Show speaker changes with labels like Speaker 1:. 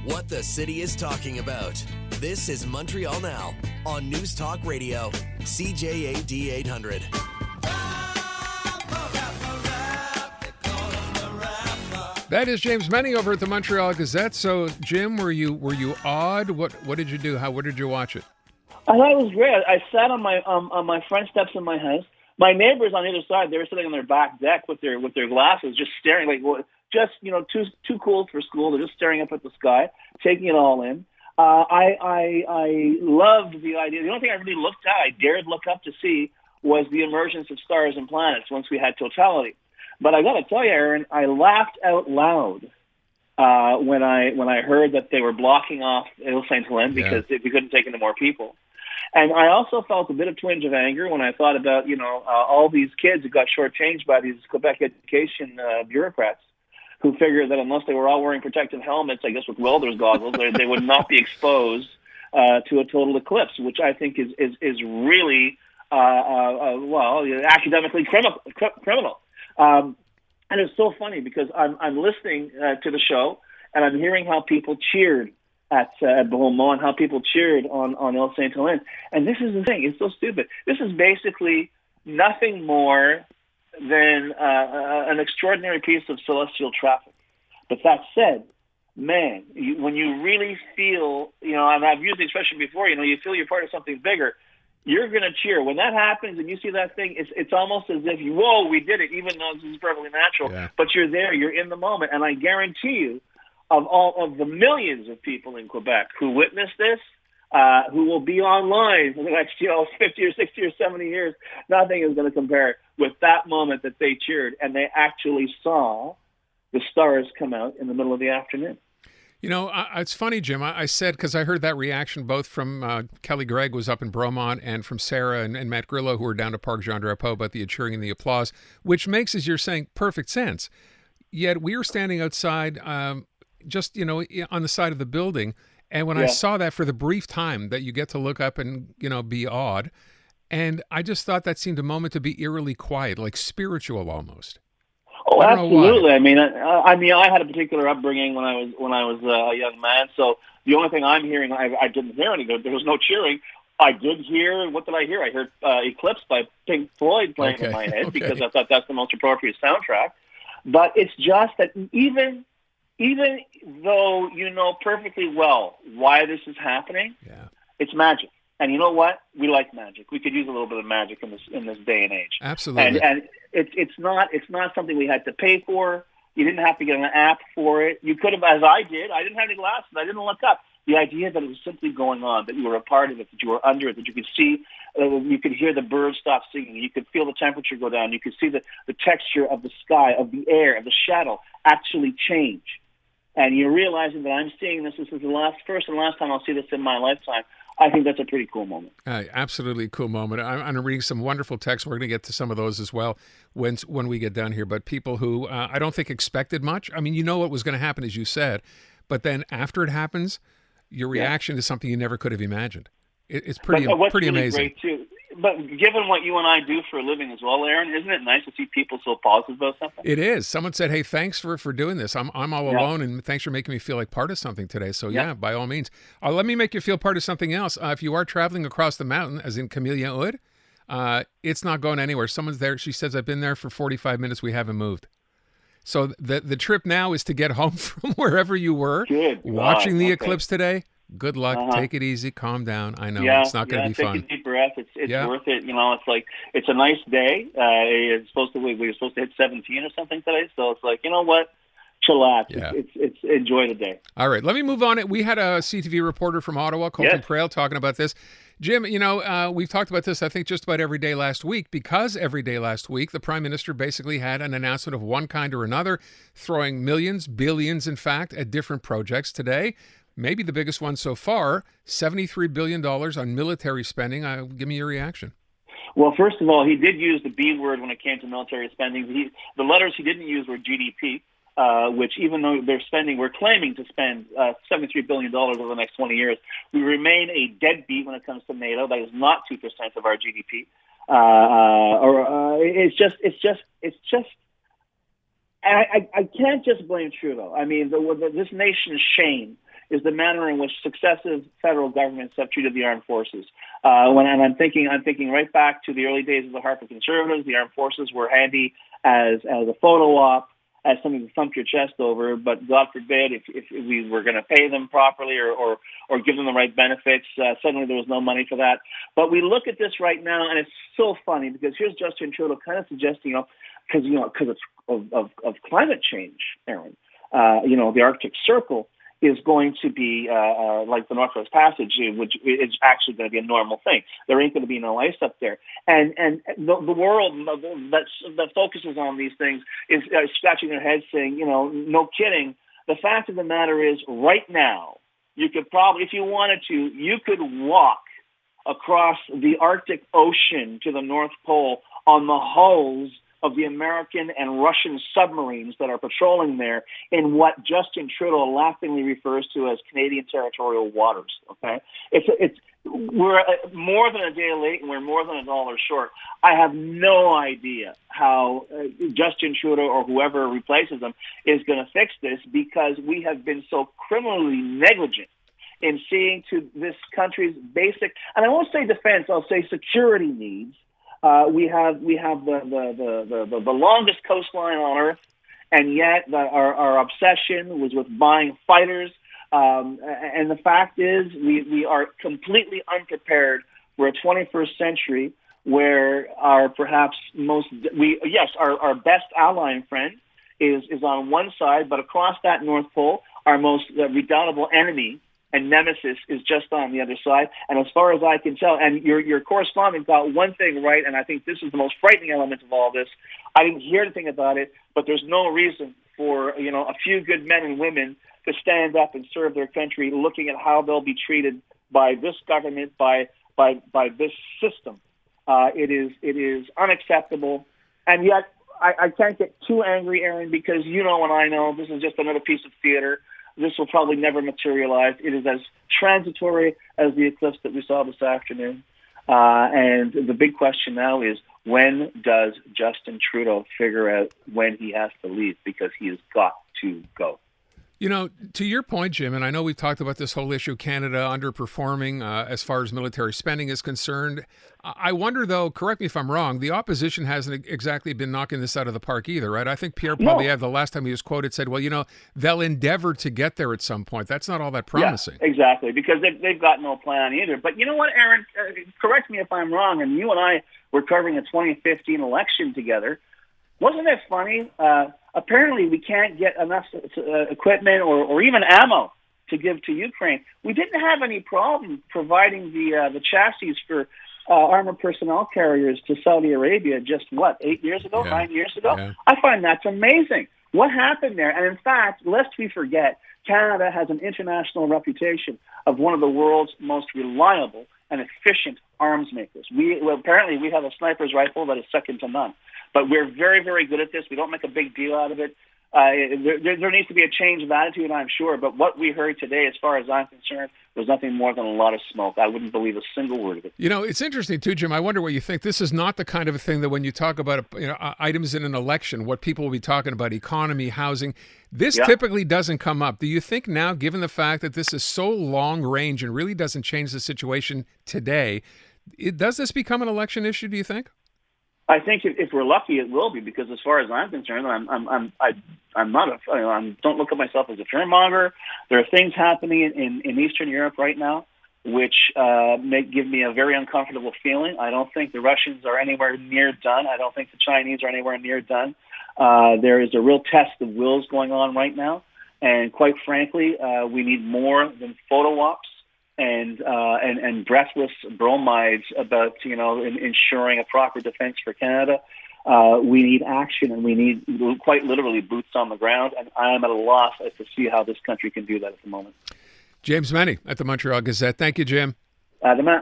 Speaker 1: What the city is talking about. This is Montreal Now on News Talk Radio, CJAD 800.
Speaker 2: That is James Mennie over at the Montreal Gazette. So, Jim, were you awed? What did you do? What did you watch it?
Speaker 3: I thought it was great. I sat on my front steps in my house. My neighbors on either side, they were sitting on their back deck with their glasses, just staring too cool for school. They're just staring up at the sky, taking it all in. I loved the idea. The only thing I really looked at, I dared look up to see, was the emergence of stars and planets once we had totality. But I got to tell you, Aaron, I laughed out loud when I heard that they were blocking off Ile Saint Helene because we couldn't take any more people. And I also felt a bit of twinge of anger when I thought about all these kids who got shortchanged by these Quebec education bureaucrats who figured that unless they were all wearing protective helmets, I guess with welder's goggles, they would not be exposed to a total eclipse, which I think is really academically criminal. And it's so funny because I'm listening to the show and I'm hearing how people cheered at Beaumont, how people cheered on Ile Saint Helene. And this is the thing, it's so stupid. This is basically nothing more than an extraordinary piece of celestial traffic. But that said, man, when you really feel, and I've used the expression before, you feel you're part of something bigger, you're going to cheer. When that happens and you see that thing, it's almost as if, whoa, we did it, even though this is perfectly natural. But you're there, you're in the moment. And I guarantee you, of all of the millions of people in Quebec who witness this, who will be online for the next 50 or 60 or 70 years, nothing is going to compare with that moment that they cheered and they actually saw the stars come out in the middle of the afternoon.
Speaker 2: It's funny, Jim. I said, because I heard that reaction both from Kelly Gregg, was up in Bromont, and from Sarah and Matt Grillo, who were down to Parc Jean Drapeau, about the cheering and the applause, which makes, as you're saying, perfect sense. Yet we were standing outside, on the side of the building, and when I saw that, for the brief time that you get to look up and, be awed, and I just thought that seemed a moment to be eerily quiet, like spiritual almost.
Speaker 3: Oh, absolutely. I mean, I had a particular upbringing when I was a young man. So the only thing I'm hearing, I didn't hear anything. There was no cheering. I did hear. What did I hear? I heard "Eclipse" by Pink Floyd playing in my head because I thought that's the most appropriate soundtrack. But it's just that even though you know perfectly well why this is happening, it's magic. And you know what? We like magic. We could use a little bit of magic in this day and age.
Speaker 2: Absolutely.
Speaker 3: And it's not something we had to pay for. You didn't have to get an app for it. You could have, as I did. I didn't have any glasses. I didn't look up. The idea that it was simply going on, that you were a part of it, that you were under it, that you could see, you could hear the birds stop singing, you could feel the temperature go down, you could see the texture of the sky, of the air, of the shadow actually change. And you're realizing that I'm seeing this. This is the first and last time I'll see this in my lifetime. I think that's a pretty cool moment.
Speaker 2: Absolutely cool moment. I'm reading some wonderful texts. We're going to get to some of those as well when we get down here. But people who I don't think expected much. I mean, you know what was going to happen, as you said. But then after it happens, your reaction is something you never could have imagined. It's pretty
Speaker 3: really
Speaker 2: amazing.
Speaker 3: Great too. But given what you and I do for a living as well, Aaron, isn't it nice to see people so positive about something?
Speaker 2: It is. Someone said, "Hey, thanks for doing this. I'm all alone, and thanks for making me feel like part of something today." So by all means, let me make you feel part of something else. If you are traveling across the mountain, as in Camellia Wood, it's not going anywhere. Someone's there. She says, "I've been there for 45 minutes. We haven't moved." So the trip now is to get home from wherever you were watching the eclipse today. Good luck. Take it easy. Calm down. I know it's not going to be fun.
Speaker 3: Take a deep breath. It's worth it. It's like it's a nice day. We were supposed to hit 17 or something today. So it's like, you know what? Chillax.
Speaker 2: Yeah.
Speaker 3: It's enjoy the day.
Speaker 2: All right. Let me move on. We had a CTV reporter from Ottawa, Colton Prail, talking about this. Jim, we've talked about this, I think, just about every day last week, because every day last week, the Prime Minister basically had an announcement of one kind or another, throwing millions, billions, in fact, at different projects. Today, maybe the biggest one so far, $73 billion on military spending. Give me your reaction.
Speaker 3: Well, first of all, he did use the B word when it came to military spending. The letters he didn't use were GDP, which even though we're claiming to spend $73 billion over the next 20 years, we remain a deadbeat when it comes to NATO. That is not 2% of our GDP. I can't just blame Trudeau. I mean, this nation's shame is the manner in which successive federal governments have treated the armed forces. I'm thinking right back to the early days of the Harper Conservatives. The armed forces were handy as a photo op, as something to thump your chest over. But God forbid, if we were going to pay them properly or give them the right benefits, suddenly there was no money for that. But we look at this right now, and it's so funny because here's Justin Trudeau kind of suggesting, because of climate change, Aaron. The Arctic Circle is going to be like the Northwest Passage, which is actually going to be a normal thing. There ain't going to be no ice up there. And the world that focuses on these things is scratching their heads saying, no kidding. The fact of the matter is, right now, you could probably, if you wanted to, you could walk across the Arctic Ocean to the North Pole on the hulls of the American and Russian submarines that are patrolling there in what Justin Trudeau laughingly refers to as Canadian territorial waters. Okay, we're more than a day late and we're more than $1 short. I have no idea how Justin Trudeau or whoever replaces him is going to fix this, because we have been so criminally negligent in seeing to this country's basic, and I won't say defense, I'll say security needs. We have the longest coastline on Earth, and yet our obsession was with buying fighters. And the fact is, we are completely unprepared for a 21st century where our best ally and friend is on one side, but across that North Pole, our most redoubtable enemy and nemesis is just on the other side. And as far as I can tell, and your correspondent got one thing right, and I think this is the most frightening element of all this. I didn't hear anything about it, but there's no reason for a few good men and women to stand up and serve their country, looking at how they'll be treated by this government, by this system. It is unacceptable, and yet I can't get too angry, Aaron, because and I know this is just another piece of theater. This will probably never materialize. It is as transitory as the eclipse that we saw this afternoon. And the big question now is, when does Justin Trudeau figure out when he has to leave? Because he has got to go.
Speaker 2: To your point, Jim, and I know we've talked about this whole issue, Canada underperforming as far as military spending is concerned. I wonder, though, correct me if I'm wrong, the opposition hasn't exactly been knocking this out of the park either, right? I think Pierre Poilievre, the last time he was quoted, said, well, they'll endeavor to get there at some point. That's not all that promising.
Speaker 3: Yeah, exactly, because they've got no plan either. But you know what, Aaron, correct me if I'm wrong, and you and I were covering a 2015 election together. Wasn't it funny? Apparently, we can't get enough equipment or even ammo to give to Ukraine. We didn't have any problem providing the chassis for armored personnel carriers to Saudi Arabia just, 8 years ago, 9 years ago? Yeah. I find that's amazing. What happened there? And in fact, lest we forget, Canada has an international reputation of one of the world's most reliable and efficient arms makers. Apparently, we have a sniper's rifle that is second to none. But we're very, very good at this. We don't make a big deal out of it. There needs to be a change of attitude, I'm sure. But what we heard today, as far as I'm concerned, was nothing more than a lot of smoke. I wouldn't believe a single word of it.
Speaker 2: It's interesting, too, Jim. I wonder what you think. This is not the kind of a thing that when you talk about items in an election, what people will be talking about, economy, housing, this typically doesn't come up. Do you think now, given the fact that this is so long range and really doesn't change the situation today, does this become an election issue, do you think?
Speaker 3: I think if we're lucky, it will be, because as far as I'm concerned, I'm not don't look at myself as a fearmonger. There are things happening in Eastern Europe right now which give me a very uncomfortable feeling. I don't think the Russians are anywhere near done. I don't think the Chinese are anywhere near done. There is a real test of wills going on right now, and quite frankly, we need more than photo ops and breathless bromides about ensuring a proper defense for Canada. We need action, and we need quite literally boots on the ground. And I am at a loss as to see how this country can do that at the moment.
Speaker 2: James MENNIE at the Montreal Gazette. Thank you, Jim.
Speaker 3: Demain.